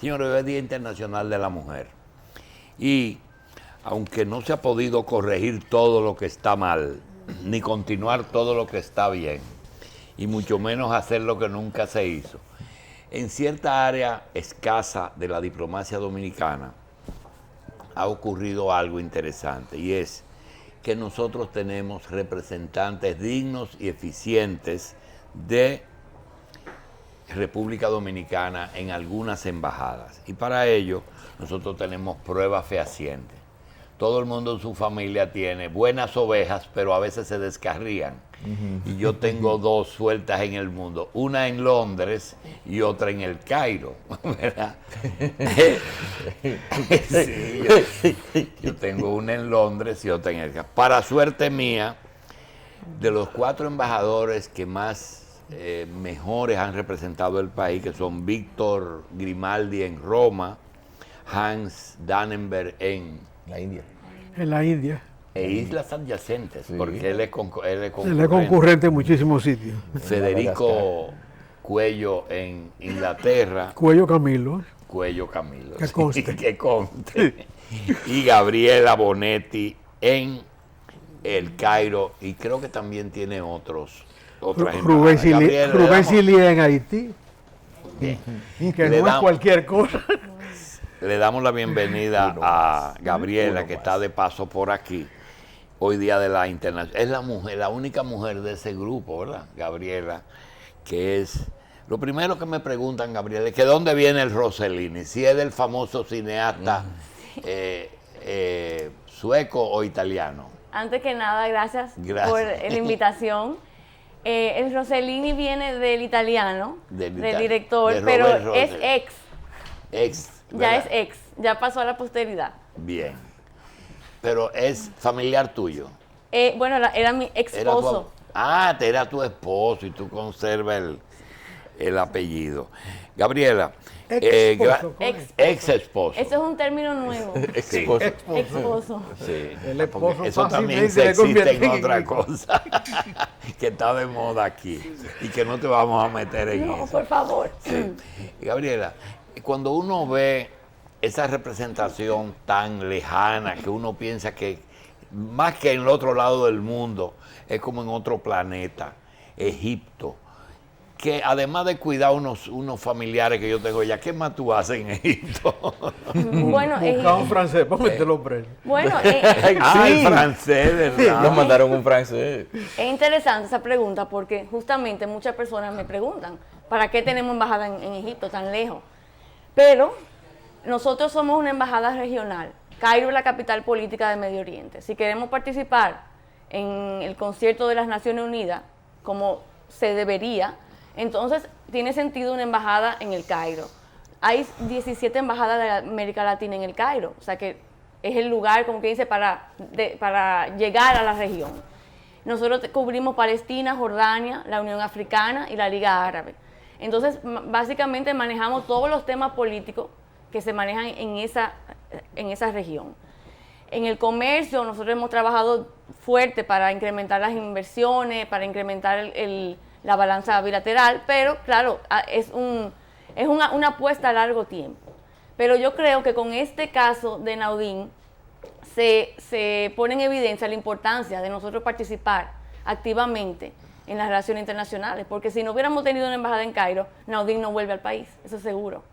Señores, hoy es Día Internacional de la Mujer. Y aunque no se ha podido corregir todo lo que está mal, ni continuar todo lo que está bien, y mucho menos hacer lo que nunca se hizo, en cierta área escasa de la diplomacia dominicana ha ocurrido algo interesante, y es que nosotros tenemos representantes dignos y eficientes de República Dominicana en algunas embajadas. Y para ello nosotros tenemos pruebas fehacientes. Todo el mundo en su familia tiene buenas ovejas, pero a veces se descarrían. Y yo tengo dos sueltas en el mundo, una en Londres y otra en el Cairo, ¿verdad? Sí, yo tengo una en Londres y otra en el Cairo. Para suerte mía, de los 4 embajadores que más mejores han representado el país, que son Víctor Grimaldi en Roma, Hans Dannenberg en la India. En la India. E islas adyacentes, sí, porque él es concurrente. Él es concurrente en muchísimos sitios. Federico Cuello en Inglaterra. Cuello Camilo. Cuello Camilo. Que conste. Que conste. Y Gabriela Bonetti en el Cairo, y creo que también tiene otras Rubén Silia en Haití. Bien. Que no es cualquier cosa. Le damos la bienvenida a Gabriela, que está de paso por aquí. Hoy día de la internacional. Es la mujer, la única mujer de ese grupo, ¿verdad? Gabriela, que es... Lo primero que me preguntan, Gabriela, es que ¿dónde viene el Rossellini? Si es del famoso cineasta sueco o italiano. Antes que nada, gracias por la invitación. El Rossellini viene del italiano, del director, pero es ex. Ya es ex, ya pasó a la posteridad. Bien. Pero es familiar tuyo. Bueno, era mi ex esposo. Era tu esposo y tú conservas el apellido. Gabriela, ex esposo. Eso es un término nuevo. Esposo. Sí. El esposo eso también se existe en otra cosa que está de moda aquí y que no te vamos a meter en eso. No, por favor. Sí. Gabriela, cuando uno ve esa representación tan lejana que uno piensa que más que en el otro lado del mundo, es como en otro planeta, Egipto, que además de cuidar unos familiares que yo tengo ya, ¿qué más tú haces en Egipto? Bueno, buscar un francés para meterlo preso. Bueno, el francés, ¿verdad? Nos mandaron un francés. Es interesante esa pregunta porque justamente muchas personas me preguntan, ¿para qué tenemos embajada en Egipto tan lejos? Pero nosotros somos una embajada regional. Cairo es la capital política de Medio Oriente. Si queremos participar en el concierto de las Naciones Unidas, como se debería, entonces tiene sentido una embajada en el Cairo. Hay 17 embajadas de América Latina en el Cairo, o sea que es el lugar, como que dice, para llegar a la región. Nosotros cubrimos Palestina, Jordania, la Unión Africana y la Liga Árabe. Entonces, básicamente manejamos todos los temas políticos que se manejan en esa región. En el comercio, nosotros hemos trabajado fuerte para incrementar las inversiones, para incrementar la balanza bilateral, pero claro, es una apuesta a largo tiempo. Pero yo creo que con este caso de Naudín se pone en evidencia la importancia de nosotros participar activamente en las relaciones internacionales, porque si no hubiéramos tenido una embajada en Cairo, Naudín no vuelve al país, eso es seguro.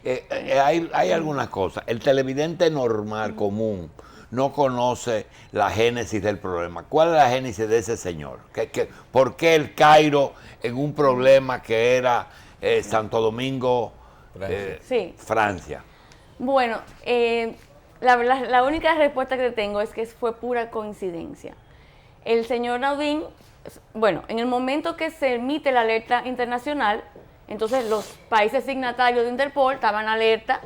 Hay algunas cosas. El televidente normal, común, no conoce la génesis del problema. ¿Cuál es la génesis de ese señor? ¿Por qué el Cairo en un problema que era Santo Domingo, Francia? Bueno, la única respuesta que tengo es que fue pura coincidencia. El señor Naudín, bueno, en el momento que se emite la alerta internacional, entonces los países signatarios de Interpol estaban alerta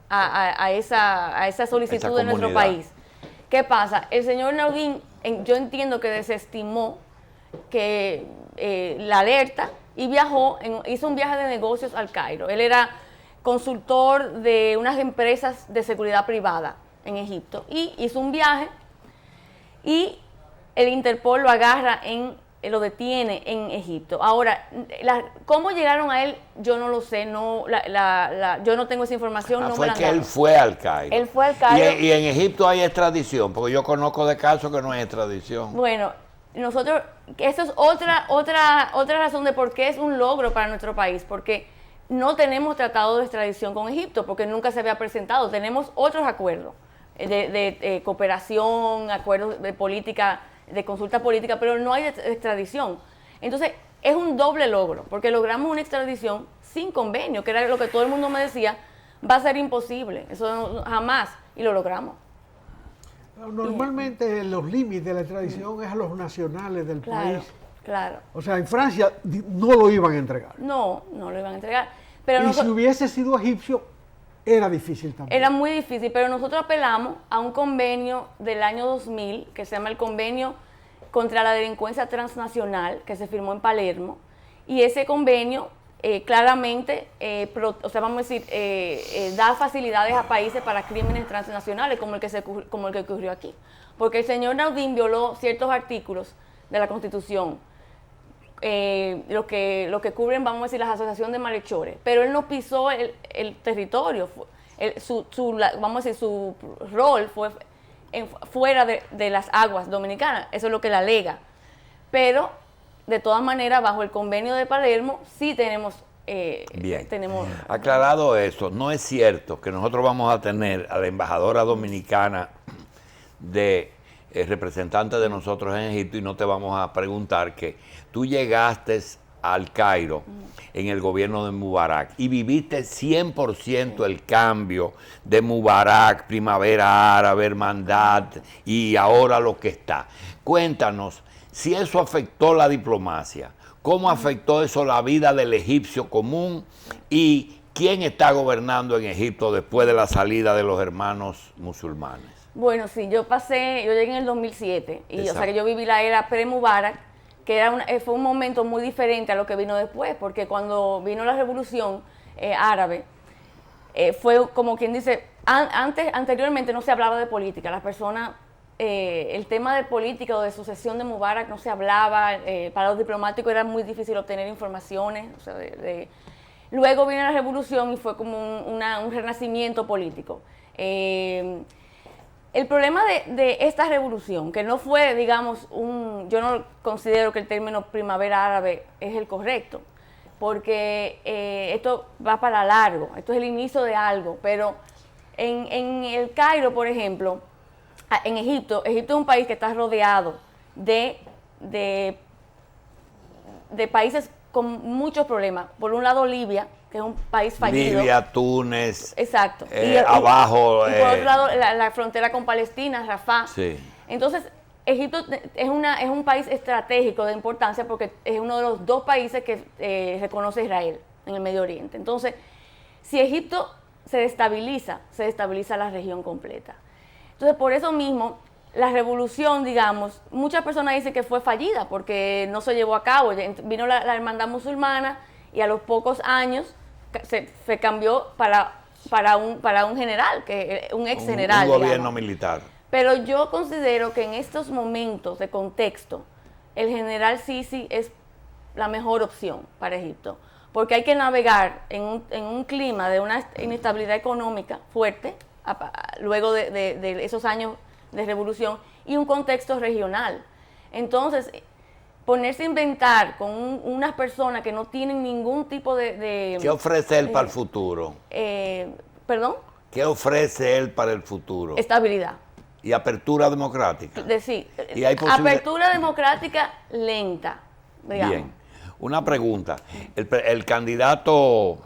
a esa solicitud de nuestro país. ¿Qué pasa? El señor Naudín, yo entiendo que desestimó la alerta y hizo un viaje de negocios al Cairo. Él era consultor de unas empresas de seguridad privada en Egipto y hizo un viaje y el Interpol lo agarra en lo detiene en Egipto. Ahora, ¿cómo llegaron a él? Yo no lo sé, yo no tengo esa información. No fue me la que han él dado. fue al Cairo. Él fue al Cairo. Y en Egipto hay extradición, porque yo conozco de casos que no hay extradición. Bueno, nosotros, eso es otra razón de por qué es un logro para nuestro país, porque no tenemos tratado de extradición con Egipto, porque nunca se había presentado. Tenemos otros acuerdos de cooperación, acuerdos de política, de consulta política, pero no hay extradición. Entonces, es un doble logro, porque logramos una extradición sin convenio, que era lo que todo el mundo me decía, va a ser imposible, eso jamás, y lo logramos. Normalmente los límites de la extradición es a los nacionales del país. Claro. O sea, en Francia no lo iban a entregar. No lo iban a entregar. Pero y si hubiese sido egipcio, era difícil también. Era muy difícil, pero nosotros apelamos a un convenio del año 2000, que se llama el Convenio contra la Delincuencia Transnacional, que se firmó en Palermo, y ese convenio claramente, vamos a decir, da facilidades a países para crímenes transnacionales, como el que ocurrió aquí. Porque el señor Naudin violó ciertos artículos de la Constitución, lo que cubren, vamos a decir, las asociaciones de malhechores, pero él no pisó el territorio, vamos a decir, su rol fue fuera de las aguas dominicanas, eso es lo que le alega, pero de todas maneras bajo el convenio de Palermo sí tenemos... Bien, aclarado eso, no es cierto que nosotros vamos a tener a la embajadora dominicana de representante de nosotros en Egipto y no te vamos a preguntar que tú llegaste al Cairo en el gobierno de Mubarak y viviste 100% el cambio de Mubarak, Primavera Árabe, Hermandad y ahora lo que está. Cuéntanos si eso afectó la diplomacia, cómo afectó eso la vida del egipcio común y quién está gobernando en Egipto después de la salida de los hermanos musulmanes. Bueno, sí, yo llegué en el 2007, y o sea que yo viví la era pre-Mubarak, que fue un momento muy diferente a lo que vino después, porque cuando vino la revolución árabe, fue como quien dice, anteriormente no se hablaba de política, las personas, el tema de política o de sucesión de Mubarak no se hablaba, para los diplomáticos era muy difícil obtener informaciones, o sea, luego vino la revolución y fue como un renacimiento político. El problema de esta revolución, que no fue, digamos, yo no considero que el término primavera árabe es el correcto, porque esto va para largo, esto es el inicio de algo, pero en el Cairo, por ejemplo, en Egipto es un país que está rodeado de países con muchos problemas. Por un lado Libia, que es un país fallido. Libia, Túnez. Exacto. Abajo. Y por otro lado, la frontera con Palestina, Rafah. Sí. Entonces, Egipto es un país estratégico de importancia porque es uno de los dos países que reconoce Israel en el Medio Oriente. Entonces, si Egipto se destabiliza la región completa. Entonces, por eso mismo, la revolución, digamos, muchas personas dicen que fue fallida porque no se llevó a cabo. Vino la hermandad musulmana y a los pocos años se cambió para un general, un ex general. Un gobierno militar. Pero yo considero que en estos momentos de contexto, el general Sisi es la mejor opción para Egipto, porque hay que navegar en un clima de una inestabilidad económica fuerte, luego de esos años de revolución, y un contexto regional. Entonces, ponerse a inventar con unas personas que no tienen ningún tipo de ¿Qué ofrece él para el futuro? ¿Perdón? ¿Qué ofrece él para el futuro? Estabilidad. ¿Y apertura democrática? Sí. ¿Y hay apertura democrática lenta, digamos. Bien. Una pregunta. El candidato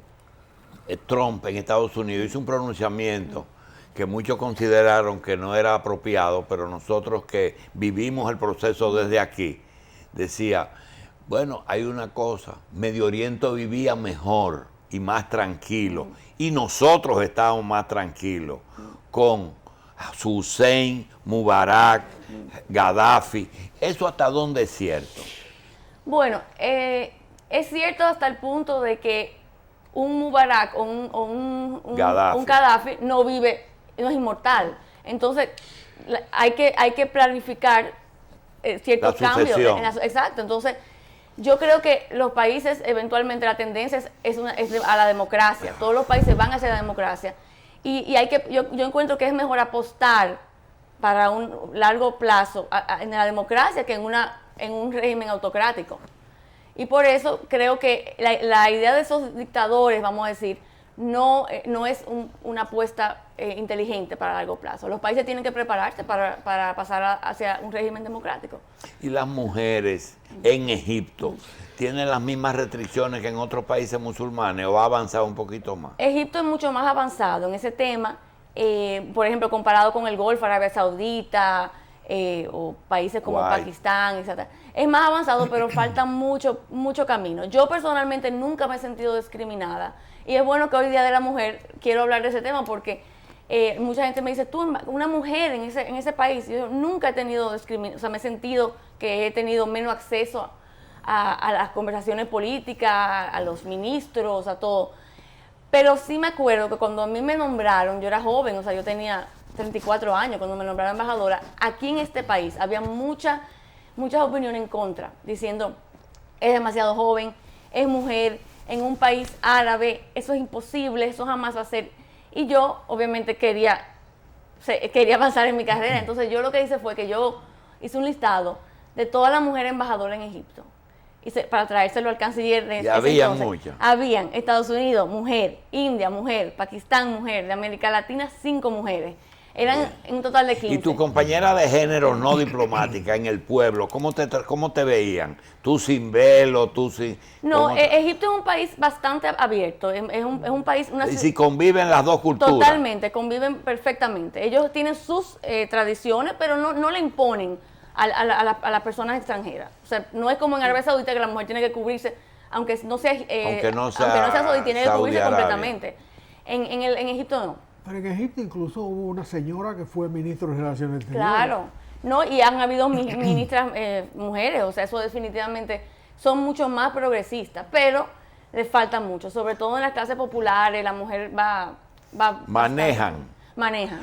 Trump en Estados Unidos hizo un pronunciamiento que muchos consideraron que no era apropiado, pero nosotros que vivimos el proceso desde aquí, decía, bueno, hay una cosa, Medio Oriente vivía mejor y más tranquilo, y nosotros estábamos más tranquilos con Hussein, Mubarak, Gaddafi. ¿Eso hasta dónde es cierto? Bueno, es cierto hasta el punto de que un Mubarak o un Gaddafi no vive, no es inmortal. Entonces, hay que planificar La cambios. sucesión. Exacto, entonces yo creo que los países, eventualmente la tendencia es a la democracia. Todos los países van hacia la democracia. Y yo encuentro que es mejor apostar para un largo plazo en la democracia que en un régimen autocrático. Y por eso creo que la idea de esos dictadores, vamos a decir, no es una apuesta inteligente para largo plazo. Los países tienen que prepararse para pasar hacia un régimen democrático. ¿Y las mujeres en Egipto tienen las mismas restricciones que en otros países musulmanes o ha avanzado un poquito más? Egipto es mucho más avanzado en ese tema, por ejemplo, comparado con el Golfo, Arabia Saudita, o países como Pakistán, etc. Es más avanzado, pero falta mucho camino. Yo personalmente nunca me he sentido discriminada. Y es bueno que hoy Día de la Mujer quiero hablar de ese tema porque mucha gente me dice, tú, una mujer en ese país. Yo nunca he tenido discriminación, o sea, me he sentido que he tenido menos acceso a las conversaciones políticas, a los ministros, a todo. Pero sí me acuerdo que cuando a mí me nombraron, yo era joven, o sea, yo tenía 34 años cuando me nombraron embajadora, aquí en este país había muchas opiniones en contra, diciendo, es demasiado joven, es mujer, en un país árabe, eso es imposible, eso jamás va a ser. Y yo, obviamente, quería avanzar en mi carrera. Entonces, yo lo que hice fue que yo hice un listado de todas las mujeres embajadoras en Egipto. Para traérselo al canciller de ese habían entonces. muchas. Habían Estados Unidos, mujer, India, mujer, Pakistán, mujer, de América Latina, 5 mujeres. Eran un total de 15. ¿Y tu compañera de género no diplomática en el pueblo, cómo te veían? ¿Tú sin velo, tú sin...? No, Egipto es un país bastante abierto, es un país... Y si conviven las dos culturas. Totalmente, conviven perfectamente. Ellos tienen sus tradiciones, pero no le imponen a las personas extranjeras. O sea, no es como en Arabia Saudita que la mujer tiene que cubrirse, aunque no sea saudí, tiene que cubrirse completamente. En Egipto no. Pero en Egipto incluso hubo una señora que fue ministro de Relaciones Exteriores. Claro, no, y han habido ministras mujeres, o sea, eso definitivamente son mucho más progresistas, pero les falta mucho, sobre todo en las clases populares, la mujer va Manejan.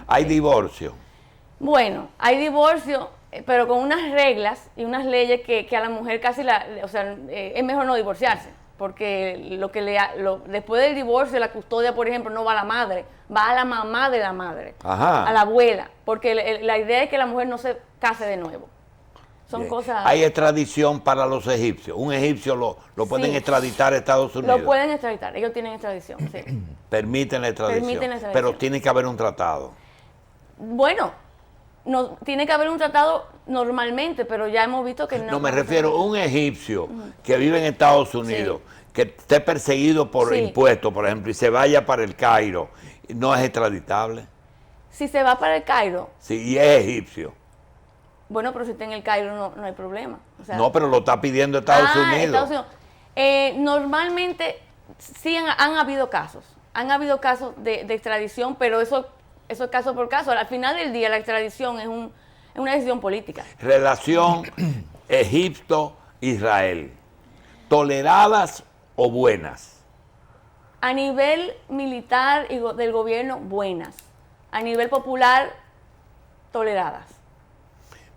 Hay sí. divorcio. Bueno, hay divorcio, pero con unas reglas y unas leyes que a la mujer casi es mejor no divorciarse. Porque después del divorcio, la custodia, por ejemplo, no va a la madre, va a la mamá de la madre, Ajá. a la abuela, porque la idea es que la mujer no se case de nuevo. Son Bien. cosas... Hay extradición para los egipcios. Un egipcio lo pueden extraditar a Estados Unidos. Lo pueden extraditar, ellos tienen extradición, sí. Permiten la extradición. Pero tiene que haber un tratado. Bueno, no, tiene que haber un tratado normalmente, pero ya hemos visto que no. No, me refiero a un egipcio que vive en Estados Unidos, que esté perseguido por impuestos, por ejemplo, y se vaya para el Cairo, ¿no es extraditable? Si se va para el Cairo. Sí, y es egipcio. Bueno, pero si está en el Cairo no hay problema. O sea, no, pero lo está pidiendo Estados Unidos. Estados Unidos. Normalmente sí han habido casos. Han habido casos de extradición, pero eso es caso por caso. Al final del día, la extradición es una decisión política. Relación Egipto-Israel. ¿Toleradas o buenas? A nivel militar y del gobierno, buenas. A nivel popular, toleradas.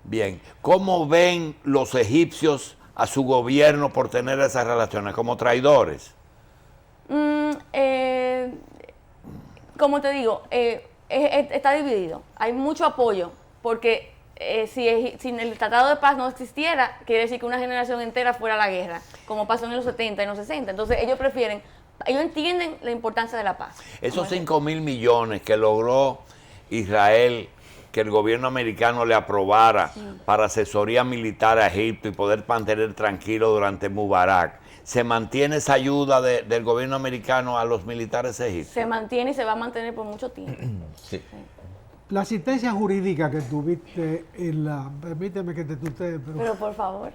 Bien. ¿Cómo ven los egipcios a su gobierno por tener esas relaciones? ¿Como traidores? Como te digo, está dividido. Hay mucho apoyo, porque si el Tratado de Paz no existiera, quiere decir que una generación entera fuera a la guerra, como pasó en los 70 y los 60. Entonces ellos entienden la importancia de la paz. Esos 5.000 millones que logró Israel, que el gobierno americano le aprobara para asesoría militar a Egipto y poder mantener tranquilo durante Mubarak, ¿se mantiene esa ayuda del gobierno americano a los militares egipcios? Se mantiene y se va a mantener por mucho tiempo. Sí. La asistencia jurídica que tuviste permíteme que te tutee, pero por favor.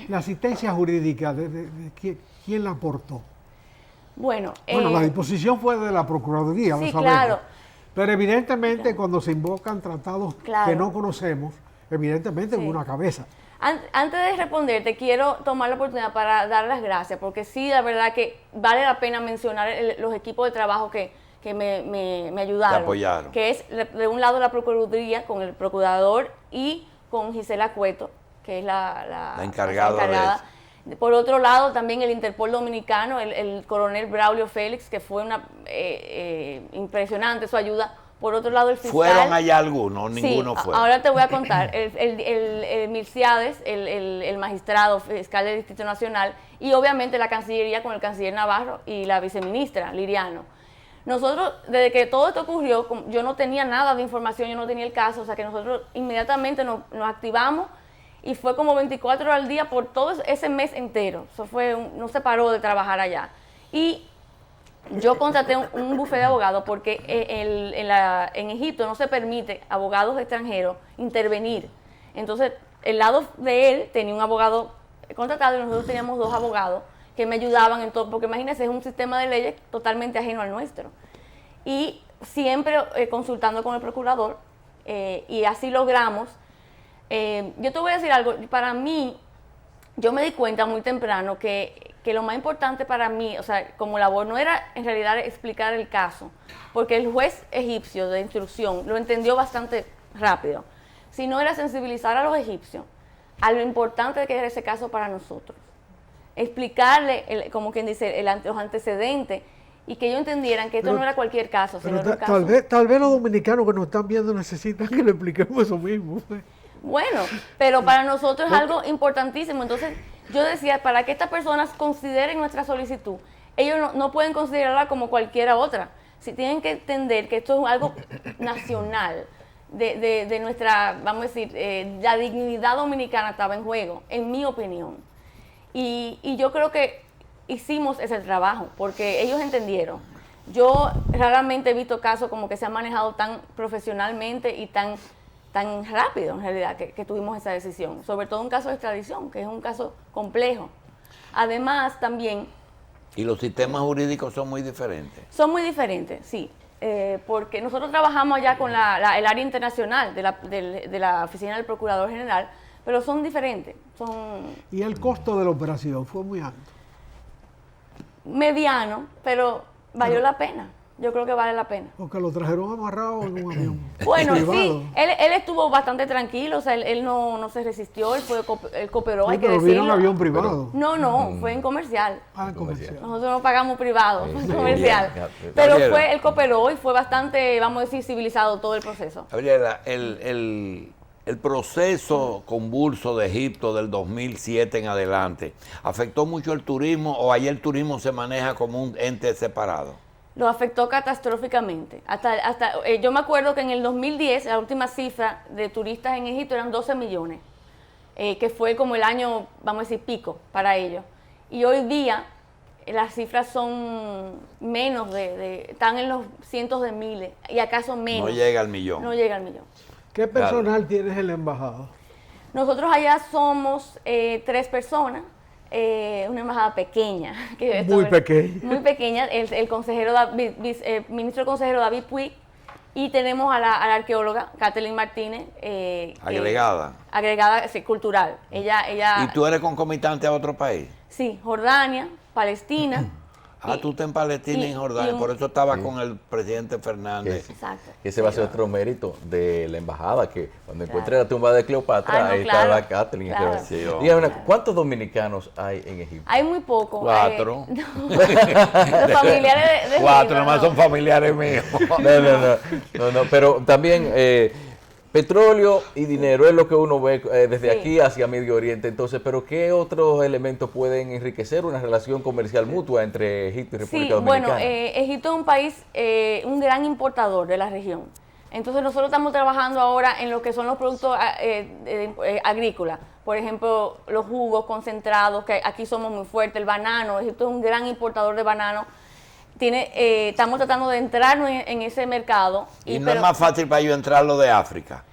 La asistencia jurídica, ¿quién la aportó? Bueno, la disposición fue de la Procuraduría, sí, lo sabemos. claro. Pero evidentemente cuando se invocan tratados que no conocemos, evidentemente hubo una cabeza. Antes de responderte, quiero tomar la oportunidad para dar las gracias, porque sí, la verdad que vale la pena mencionar los equipos de trabajo que me ayudaron. Te apoyaron. Que es, de un lado, la Procuraduría con el Procurador y con Gisela Cueto, que es la encargada. Por otro lado, también el Interpol dominicano, el coronel Braulio Félix, que fue impresionante su ayuda. Por otro lado, el fiscal... ¿Fueron allá algunos? Ninguno sí, fue. Ahora te voy a contar. El Milciades, el magistrado fiscal del Distrito Nacional, y obviamente la Cancillería con el canciller Navarro y la viceministra Liriano. Nosotros, desde que todo esto ocurrió, yo no tenía nada de información, yo no tenía el caso, o sea que nosotros inmediatamente nos activamos y fue como 24 horas al día por todo ese mes entero. Eso no se paró de trabajar allá. Y yo contraté un bufete de abogados porque en Egipto no se permite a abogados extranjeros intervenir. Entonces, el lado de él tenía un abogado contratado y nosotros teníamos 2 abogados que me ayudaban en todo, porque imagínense, es un sistema de leyes totalmente ajeno al nuestro. Y siempre consultando con el procurador, y así logramos. Yo te voy a decir algo, para mí, yo me di cuenta muy temprano que lo más importante para mí, o sea, como labor, no era en realidad explicar el caso, porque el juez egipcio de instrucción lo entendió bastante rápido, sino era sensibilizar a los egipcios a lo importante que era ese caso para nosotros. Explicarle, como quien dice, los antecedentes, y que ellos entendieran que esto no era cualquier caso, sino un caso. Tal vez los dominicanos que nos están viendo necesitan que le expliquemos eso mismo. Bueno, pero para nosotros es algo importantísimo. Entonces, yo decía, para que estas personas consideren nuestra solicitud, ellos no pueden considerarla como cualquiera otra. Si tienen que entender que esto es algo nacional, de nuestra, vamos a decir, la dignidad dominicana estaba en juego, en mi opinión. Y yo creo que hicimos ese trabajo, porque ellos entendieron. Yo raramente he visto casos como que se han manejado tan profesionalmente y tan rápido, en realidad, que tuvimos esa decisión. Sobre todo un caso de extradición, que es un caso complejo. Además, también... ¿Y los sistemas jurídicos son muy diferentes? Son muy diferentes, sí. Porque nosotros trabajamos allá con el área internacional de la Oficina del Procurador General, pero son diferentes. ¿Y el costo de la operación fue muy alto? Mediano, pero valió la pena. Yo creo que vale la pena. Porque lo trajeron amarrado en un avión. Bueno, privado. Sí, él estuvo bastante tranquilo, o sea, él no se resistió, él cooperó, Sí, hay que pero decirlo. vino en avión privado. No, fue en comercial. En comercial. Nosotros no pagamos privado, fue en comercial. Bien. Pero Gabriela, él cooperó y fue bastante, vamos a decir, civilizado todo el proceso. Gabriela, el proceso convulso de Egipto del 2007 en adelante, ¿afectó mucho el turismo o allá el turismo se maneja como un ente separado? Lo afectó catastróficamente. Yo me acuerdo que en el 2010, la última cifra de turistas en Egipto eran 12 millones, que fue como el año, vamos a decir, pico para ellos. Y hoy día las cifras son menos, están en los cientos de miles, y acaso menos. No llega al millón. No llega al millón. ¿Qué personal tienes en la embajada? Nosotros allá somos 3 personas. Una embajada pequeña. Muy pequeña. Muy pequeña. El consejero ministro consejero David Puig, y tenemos a la arqueóloga Kathleen Martínez. Agregada. Agregada, sí, cultural. Ella, ¿Y tú eres concomitante a otro país? Sí, Jordania, Palestina. Tú estás en Palestina y en Jordania, por eso estaba con el presidente Fernández. Exacto. Ese va a ser otro mérito de la embajada, que cuando encuentre la tumba de Cleopatra, ahí claro, estaba Kathleen. claro. Sí, Dígame, ¿cuántos dominicanos hay en Egipto? Hay muy poco. 4. Los familiares de 4, Egipto, nomás son familiares míos. No, pero también petróleo y dinero es lo que uno ve desde aquí hacia Medio Oriente. Entonces, ¿pero qué otros elementos pueden enriquecer una relación comercial mutua entre Egipto y República Dominicana? Bueno, Egipto es un país, un gran importador de la región. Entonces, nosotros estamos trabajando ahora en lo que son los productos agrícolas. Por ejemplo, los jugos concentrados, que aquí somos muy fuertes, el banano. Egipto es un gran importador de banano. Estamos tratando de entrar en ese mercado. No es más fácil para ellos entrar lo de África.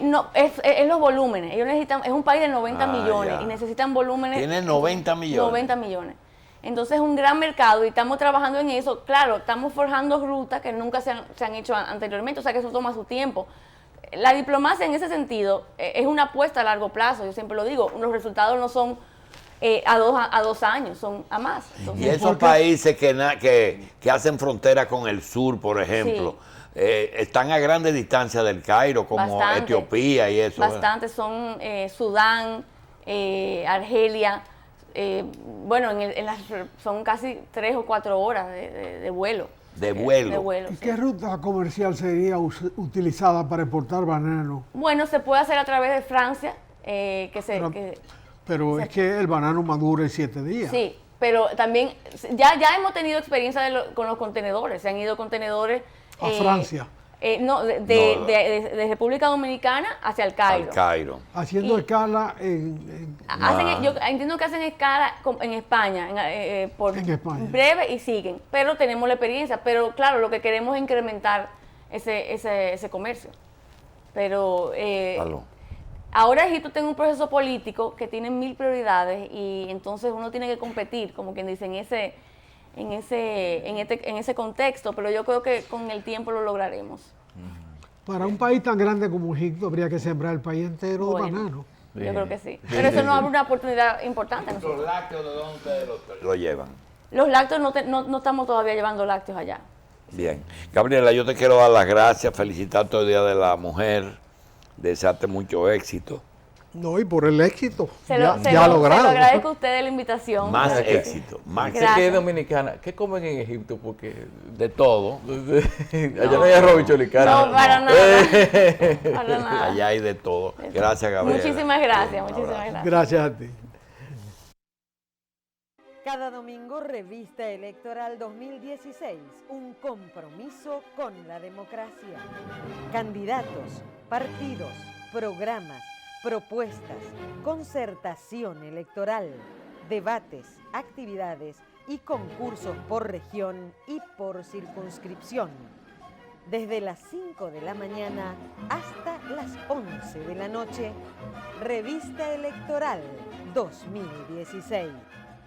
No, es los volúmenes. Ellos necesitan, es un país de 90 millones ya. y necesitan volúmenes. Tienen 90 millones. 90 millones. Entonces es un gran mercado y estamos trabajando en eso. Claro, estamos forjando rutas que nunca se han hecho anteriormente, o sea que eso toma su tiempo. La diplomacia en ese sentido es una apuesta a largo plazo, yo siempre lo digo, los resultados no son a 2 años, son a más. Entonces, Y esos países que hacen frontera con el sur, por ejemplo, están a grandes distancias del Cairo, como bastante, Etiopía y eso. Bastante, son Sudán, Argelia, bueno, son casi 3 o 4 horas de vuelo. De vuelo. De vuelo, ¿Y sí. qué ruta comercial sería utilizada para exportar banano? Bueno, se puede hacer a través de Francia, Pero es que el banano madura en 7 días. Sí, pero también ya hemos tenido experiencia con los contenedores. Se han ido contenedores A Francia. De República Dominicana hacia el Cairo. Al Cairo. Haciendo escala Yo entiendo que hacen escala en España, por En España. breve y siguen, pero tenemos la experiencia. Pero claro, lo que queremos es incrementar ese comercio. Pero Claro. ahora Egipto tiene un proceso político que tiene 1000 prioridades y entonces uno tiene que competir, como quien dice, en ese contexto, pero yo creo que con el tiempo lo lograremos. para un país tan grande como Egipto habría que sembrar el país entero de banano. Yo creo que sí. Pero eso nos abre una oportunidad importante a nosotros. ¿Los lácteos de dónde ustedes lo llevan? Los lácteos no estamos todavía llevando lácteos allá. Bien. Gabriela, yo te quiero dar las gracias, felicitarte el Día de la Mujer, desearte mucho éxito. No, y por el éxito. Se lo logrado. agradezco a ustedes la invitación. Más Claro que éxito, más Sé Gracias. que es dominicana. ¿Qué comen en Egipto? Porque de todo. allá no hay arroz y cholicana. No, para nada. Para nada. Allá hay de todo. Gracias, Gabriela. Muchísimas gracias, muchísimas gracias. Gracias a ti. Cada domingo, Revista Electoral 2016, un compromiso con la democracia. Candidatos, partidos, programas, propuestas, concertación electoral, debates, actividades y concursos por región y por circunscripción. Desde las 5 de la mañana hasta las 11 de la noche, Revista Electoral 2016.